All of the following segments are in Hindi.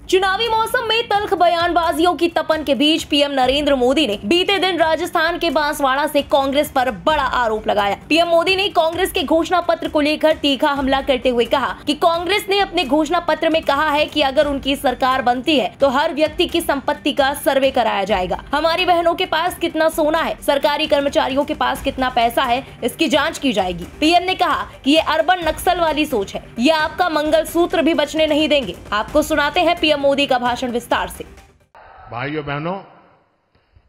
चुनावी मौसम में तल्ख बयानबाजियों की तपन के बीच पीएम नरेंद्र मोदी ने बीते दिन राजस्थान के बांसवाड़ा से कांग्रेस पर बड़ा आरोप लगाया। पीएम मोदी ने कांग्रेस के घोषणा पत्र को लेकर तीखा हमला करते हुए कहा कि कांग्रेस ने अपने घोषणा पत्र में कहा है कि अगर उनकी सरकार बनती है तो हर व्यक्ति की संपत्ति का सर्वे कराया जाएगा। हमारी बहनों के पास कितना सोना है, सरकारी कर्मचारियों के पास कितना पैसा है, इसकी जाँच की जाएगी। पीएम ने कहा कि ये अर्बन नक्सल वाली सोच है, ये आपका मंगलसूत्र भी बचने नहीं देंगे। आपको सुनाते हैं पीएम मोदी का भाषण विस्तार से। भाइयों बहनों,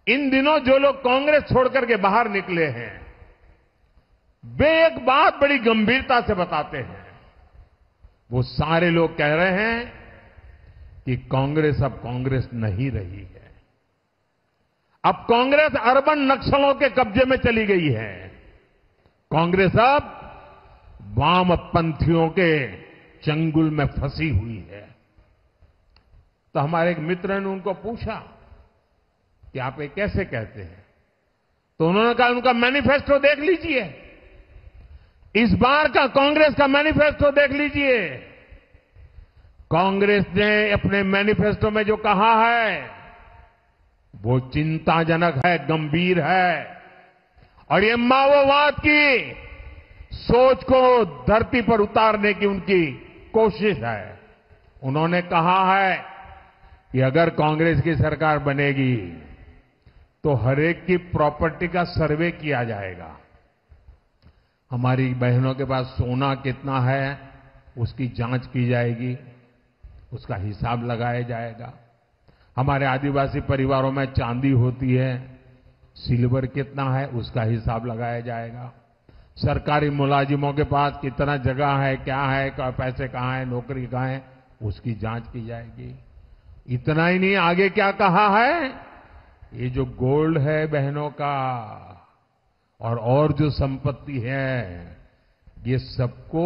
इन दिनों जो लोग कांग्रेस छोड़कर के बाहर निकले हैं, वे एक बात बड़ी गंभीरता से बताते हैं। वो सारे लोग कह रहे हैं कि कांग्रेस अब कांग्रेस नहीं रही है। अब कांग्रेस अर्बन नक्सलों के कब्जे में चली गई है। कांग्रेस अब वामपंथियों के चंगुल में फंसी हुई है। तो हमारे एक मित्र ने उनको पूछा कि आप ये कैसे कहते हैं, तो उन्होंने कहा उनका मैनिफेस्टो देख लीजिए, इस बार का कांग्रेस का मैनिफेस्टो देख लीजिए। कांग्रेस ने अपने मैनिफेस्टो में जो कहा है वो चिंताजनक है, गंभीर है, और ये माओवाद की सोच को धरती पर उतारने की उनकी कोशिश है। उन्होंने कहा है कि अगर कांग्रेस की सरकार बनेगी तो हरेक की प्रॉपर्टी का सर्वे किया जाएगा। हमारी बहनों के पास सोना कितना है उसकी जांच की जाएगी, उसका हिसाब लगाया जाएगा। हमारे आदिवासी परिवारों में चांदी होती है, सिल्वर कितना है उसका हिसाब लगाया जाएगा। सरकारी मुलाजिमों के पास कितना जगह है, क्या है, पैसे कहाँ है, नौकरी कहाँ है, उसकी जांच की जाएगी। इतना ही नहीं, आगे क्या कहा है, ये जो गोल्ड है बहनों का और जो संपत्ति है, ये सबको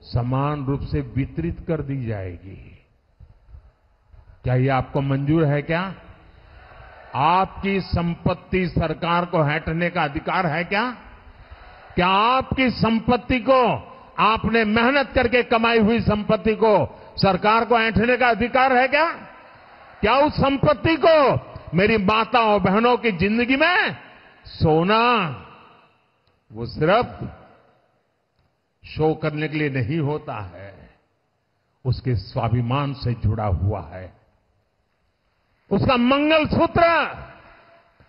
समान रूप से वितरित कर दी जाएगी। क्या ये आपको मंजूर है? क्या आपकी संपत्ति सरकार को हड़पने का अधिकार है? क्या आपकी संपत्ति को, आपने मेहनत करके कमाई हुई संपत्ति को सरकार को ऐंठने का अधिकार है? क्या उस संपत्ति को मेरी माताओं बहनों की जिंदगी में सोना वो सिर्फ शो करने के लिए नहीं होता है, उसके स्वाभिमान से जुड़ा हुआ है। उसका मंगलसूत्र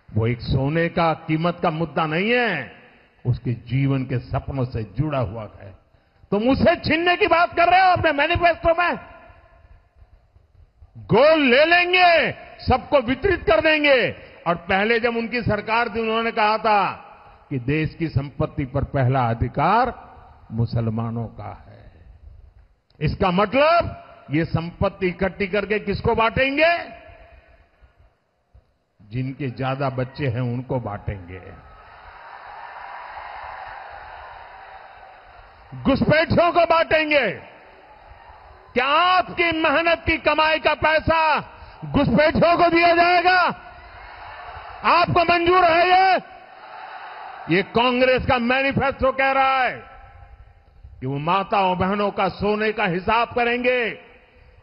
वो एक सोने का कीमत का मुद्दा नहीं है, उसके जीवन के सपनों से जुड़ा हुआ है। तुम उसे छीनने की बात कर रहे हो अपने मैनिफेस्टो में। गोल्ड ले लेंगे, सबको वितरित कर देंगे। और पहले जब उनकी सरकार थी उन्होंने कहा था कि देश की संपत्ति पर पहला अधिकार मुसलमानों का है। इसका मतलब ये संपत्ति इकट्ठी करके किसको बांटेंगे? जिनके ज्यादा बच्चे हैं उनको बांटेंगे। घुसपैठियों को बांटेंगे। क्या आपकी मेहनत की कमाई का पैसा घुसपैठियों को दिया जाएगा? आपको मंजूर है? ये कांग्रेस का मैनिफेस्टो कह रहा है कि वो माताओं बहनों का सोने का हिसाब करेंगे,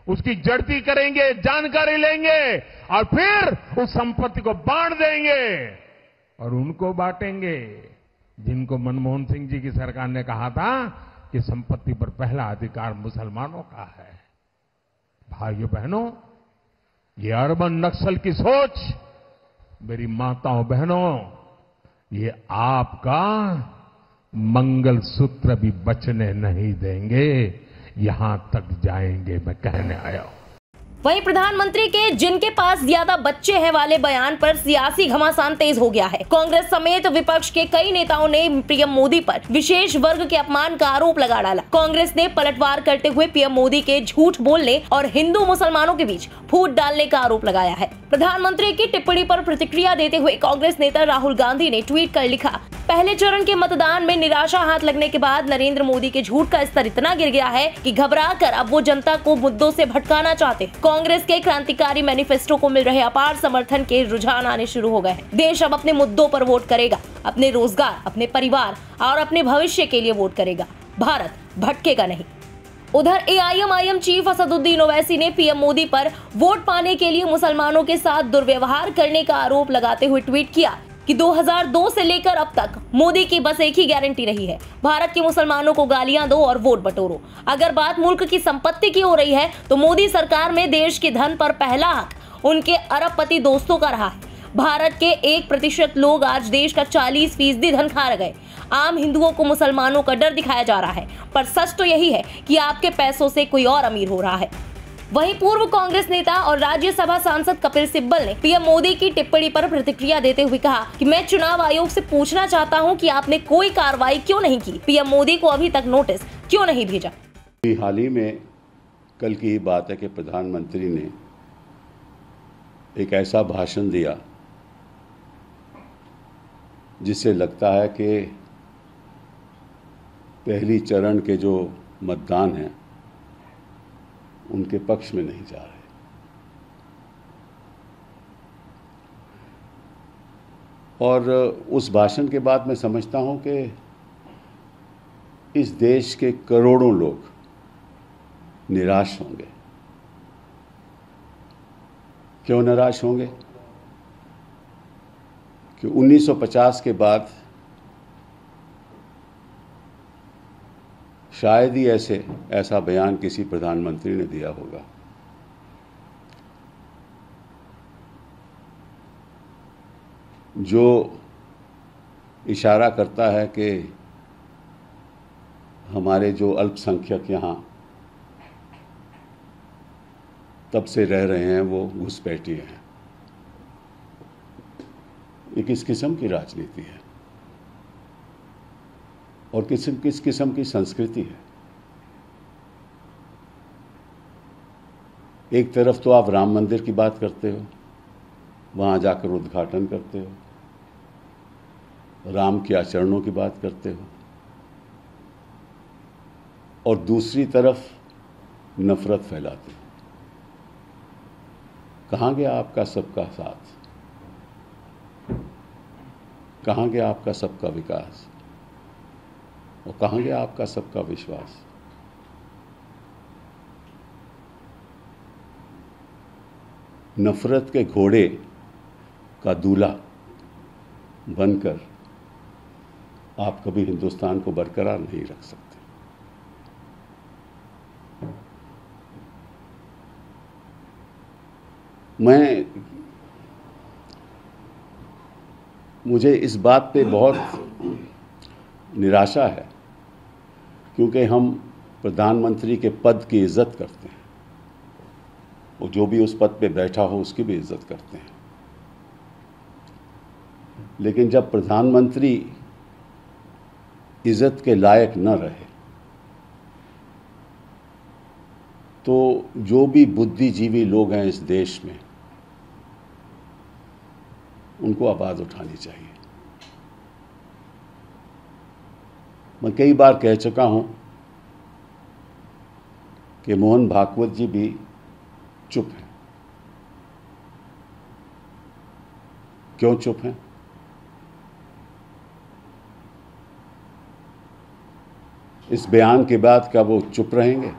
उसकी जड़ती करेंगे, जानकारी लेंगे और फिर उस संपत्ति को बांट देंगे और उनको बांटेंगे जिनको मनमोहन सिंह जी की सरकार ने कहा था कि संपत्ति पर पहला अधिकार मुसलमानों का है। भाइयों बहनों, ये अर्बन नक्सल की सोच, मेरी माताओं बहनों, ये आपका मंगलसूत्र भी बचने नहीं देंगे, यहां तक जाएंगे, मैं कहने आया हूं। वहीं प्रधानमंत्री के जिनके पास ज्यादा बच्चे हैं वाले बयान पर सियासी घमासान तेज हो गया है। कांग्रेस समेत विपक्ष के कई नेताओं ने पीएम मोदी पर विशेष वर्ग के अपमान का आरोप लगा डाला। कांग्रेस ने पलटवार करते हुए पीएम मोदी के झूठ बोलने और हिंदू मुसलमानों के बीच फूट डालने का आरोप लगाया है। प्रधानमंत्री की टिप्पणी पर प्रतिक्रिया देते हुए कांग्रेस नेता राहुल गांधी ने ट्वीट कर लिखा, पहले चरण के मतदान में निराशा हाथ लगने के बाद नरेंद्र मोदी के झूठ का स्तर इतना गिर गया है कि घबराकर अब वो जनता को मुद्दों से भटकाना चाहते हैं। कांग्रेस के क्रांतिकारी मैनिफेस्टो को मिल रहे अपार समर्थन के रुझान आने शुरू हो गए हैं। देश अब अपने मुद्दों पर वोट करेगा, अपने रोजगार, अपने परिवार और अपने भविष्य के लिए वोट करेगा। भारत भटकेगा नहीं। उधर AIMIM चीफ असदुद्दीन ओवैसी ने पीएम मोदी पर वोट पाने के लिए मुसलमानों के साथ दुर्व्यवहार करने का आरोप लगाते हुए ट्वीट किया कि 2002 से लेकर अब तक मोदी की बस एक ही गारंटी रही है, भारत के मुसलमानों को गालियां दो और वोट बटोरो। अगर बात मुल्क की संपत्ति की हो रही है तो मोदी सरकार में देश के धन पर पहला हक उनके अरबपति दोस्तों का रहा है। भारत के 1% लोग आज देश का 40% धन खा गए। आम हिंदुओं को मुसलमानों का डर दिखाया जा रहा है, पर सच तो यही है कि आपके पैसों से कोई और अमीर हो रहा है। वहीं पूर्व कांग्रेस नेता और राज्यसभा सांसद कपिल सिब्बल ने पीएम मोदी की टिप्पणी पर प्रतिक्रिया देते हुए कहा कि मैं चुनाव आयोग से पूछना चाहता हूं कि आपने कोई कार्रवाई क्यों नहीं की, पीएम मोदी को अभी तक नोटिस क्यों नहीं भेजा। हाल ही में कल की ही बात है कि प्रधानमंत्री ने एक ऐसा भाषण दिया जिससे लगता है कि पहली चरण के जो मतदान हैं उनके पक्ष में नहीं जा रहे। और उस भाषण के बाद मैं समझता हूं कि इस देश के करोड़ों लोग निराश होंगे। क्यों निराश होंगे? कि 1950 के बाद शायद ही ऐसा बयान किसी प्रधानमंत्री ने दिया होगा। जो इशारा करता है कि हमारे जो अल्पसंख्यक यहाँ तब से रह रहे हैं वो घुसपैठिए हैं। ये किस किस्म की राजनीति है और किस किस्म की संस्कृति है? एक तरफ तो आप राम मंदिर की बात करते हो, वहां जाकर उद्घाटन करते हो, राम के आचरणों की बात करते हो, और दूसरी तरफ नफरत फैलाते हो। कहां गया आपका सबका साथ? कहां गया आपका सबका विकास? और कहां गया आपका सबका विश्वास? नफरत के घोड़े का दूल्हा बनकर आप कभी हिंदुस्तान को बरकरार नहीं रख सकते। मुझे इस बात पे बहुत निराशा है क्योंकि हम प्रधानमंत्री के पद की इज्जत करते हैं और जो भी उस पद पे बैठा हो उसकी भी इज्जत करते हैं। लेकिन जब प्रधानमंत्री इज्जत के लायक न रहे तो जो भी बुद्धिजीवी लोग हैं इस देश में उनको आवाज उठानी चाहिए। मैं कई बार कह चुका हूं कि मोहन भागवत जी भी चुप हैं। क्यों चुप हैं? इस बयान के बाद क्या वो चुप रहेंगे?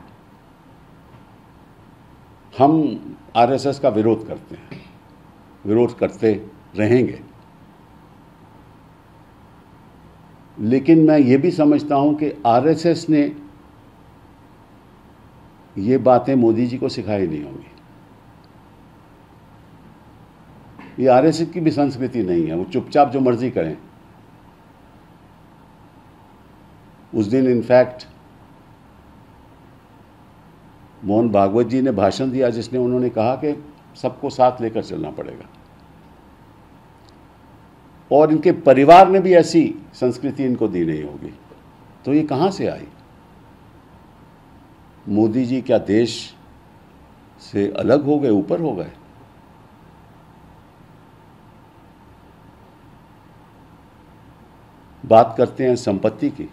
हम आरएसएस का विरोध करते हैं, विरोध करते रहेंगे, लेकिन मैं ये भी समझता हूं कि आरएसएस ने ये बातें मोदी जी को सिखाई नहीं होंगी। ये आरएसएस की भी संस्कृति नहीं है, वो चुपचाप जो मर्जी करें। उस दिन इनफैक्ट मोहन भागवत जी ने भाषण दिया जिसने उन्होंने कहा कि सबको साथ लेकर चलना पड़ेगा, और इनके परिवार ने भी ऐसी संस्कृति इनको दी नहीं होगी। तो ये कहां से आई? मोदी जी क्या देश से अलग हो गए, ऊपर हो गए? बात करते हैं संपत्ति की।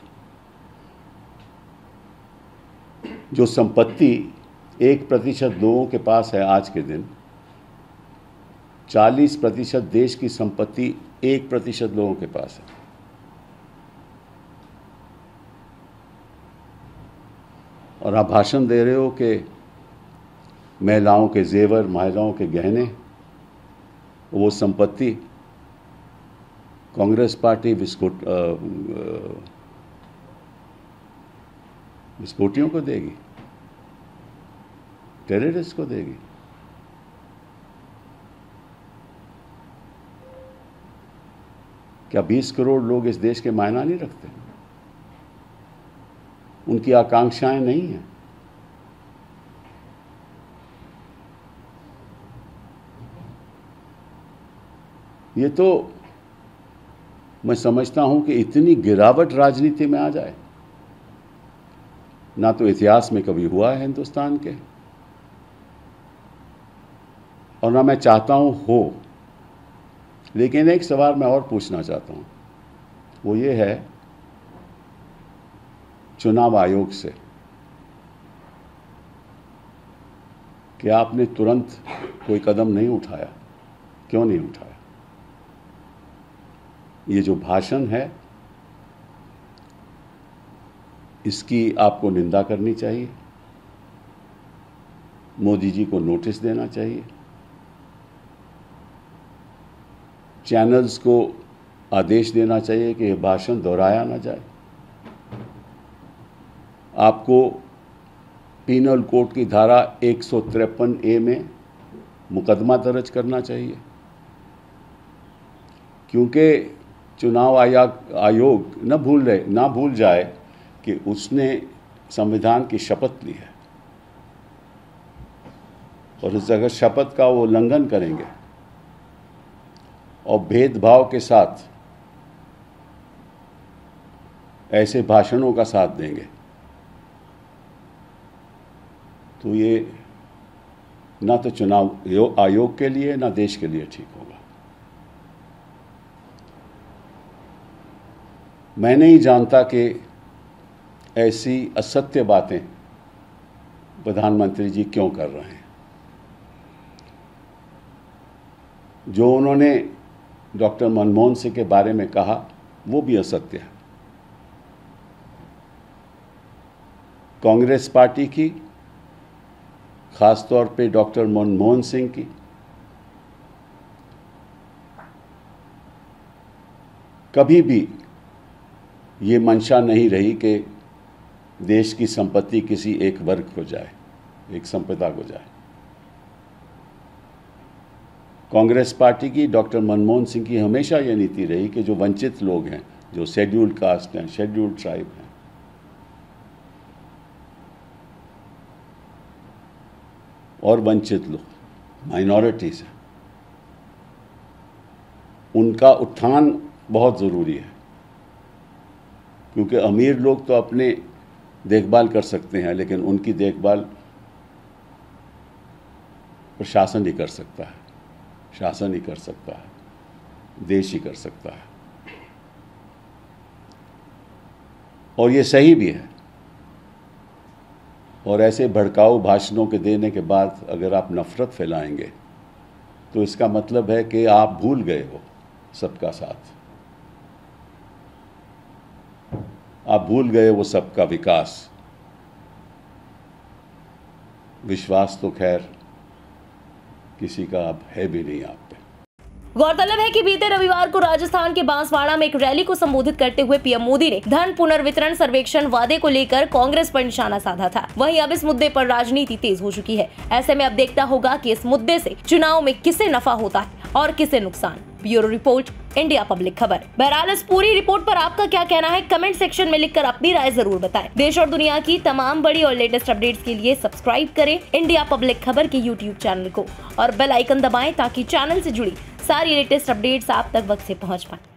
जो संपत्ति 1% लोगों के पास है आज के दिन, 40% देश की संपत्ति 1% लोगों के पास है। और आप भाषण दे रहे हो कि महिलाओं के जेवर, महिलाओं के गहने, वो संपत्ति कांग्रेस पार्टी विस्फोटियों को देगी, टेररिस्ट को देगी। क्या 20 करोड़ लोग इस देश के मायना नहीं रखते? उनकी आकांक्षाएं नहीं हैं? ये तो मैं समझता हूं कि इतनी गिरावट राजनीति में आ जाए, ना तो इतिहास में कभी हुआ है हिंदुस्तान के, और ना मैं चाहता हूं हो। लेकिन एक सवाल मैं और पूछना चाहता हूं, वो ये है चुनाव आयोग से कि आपने तुरंत कोई कदम नहीं उठाया। क्यों नहीं उठाया? ये जो भाषण है, इसकी आपको निंदा करनी चाहिए, मोदी जी को नोटिस देना चाहिए, चैनल्स को आदेश देना चाहिए कि यह भाषण दोहराया ना जाए। आपको पीनल कोड की धारा 153A में मुकदमा दर्ज करना चाहिए, क्योंकि चुनाव आयोग न भूल जाए कि उसने संविधान की शपथ ली है, और उस अगर शपथ का वो उल्लंघन करेंगे और भेदभाव के साथ ऐसे भाषणों का साथ देंगे, तो ये ना तो चुनाव आयोग के लिए ना देश के लिए ठीक होगा। मैं नहीं जानता कि ऐसी असत्य बातें प्रधानमंत्री जी क्यों कर रहे हैं। जो उन्होंने डॉक्टर मनमोहन सिंह के बारे में कहा वो भी असत्य है। कांग्रेस पार्टी की, खासतौर पे डॉक्टर मनमोहन सिंह की कभी भी ये मंशा नहीं रही कि देश की संपत्ति किसी एक वर्ग को जाए, एक संप्रदाय को जाए। कांग्रेस पार्टी की, डॉक्टर मनमोहन सिंह की हमेशा ये नीति रही कि जो वंचित लोग हैं, जो शेड्यूल्ड कास्ट हैं, शेड्यूल्ड ट्राइब हैं, और वंचित लोग, माइनॉरिटीज हैं, उनका उत्थान बहुत ज़रूरी है। क्योंकि अमीर लोग तो अपने देखभाल कर सकते हैं, लेकिन उनकी देखभाल प्रशासन ही कर सकता है, शासन ही कर सकता है, देश ही कर सकता है। और ये सही भी है। और ऐसे भड़काऊ भाषणों के देने के बाद अगर आप नफरत फैलाएंगे तो इसका मतलब है कि आप भूल गए हो सबका साथ, आप भूल गए वो सबका विकास। विश्वास तो खैर किसी का अब है भी नहीं आप पे। गौरतलब है कि बीते रविवार को राजस्थान के बांसवाड़ा में एक रैली को संबोधित करते हुए पीएम मोदी ने धन पुनर्वितरण सर्वेक्षण वादे को लेकर कांग्रेस पर निशाना साधा था। वहीं अब इस मुद्दे पर राजनीति तेज हो चुकी है। ऐसे में अब देखना होगा कि इस मुद्दे से चुनाव में किसे नफा होता है और किसे नुकसान। ब्यूरो रिपोर्ट, इंडिया पब्लिक खबर। बहरहाल इस पूरी रिपोर्ट पर आपका क्या कहना है, कमेंट सेक्शन में लिखकर अपनी राय जरूर बताएं। देश और दुनिया की तमाम बड़ी और लेटेस्ट अपडेट्स के लिए सब्सक्राइब करें इंडिया पब्लिक खबर के यूट्यूब चैनल को और बेल आइकन दबाएं ताकि चैनल से जुड़ी सारी लेटेस्ट अपडेट्स आप तक वक्त से पहुंच पाए।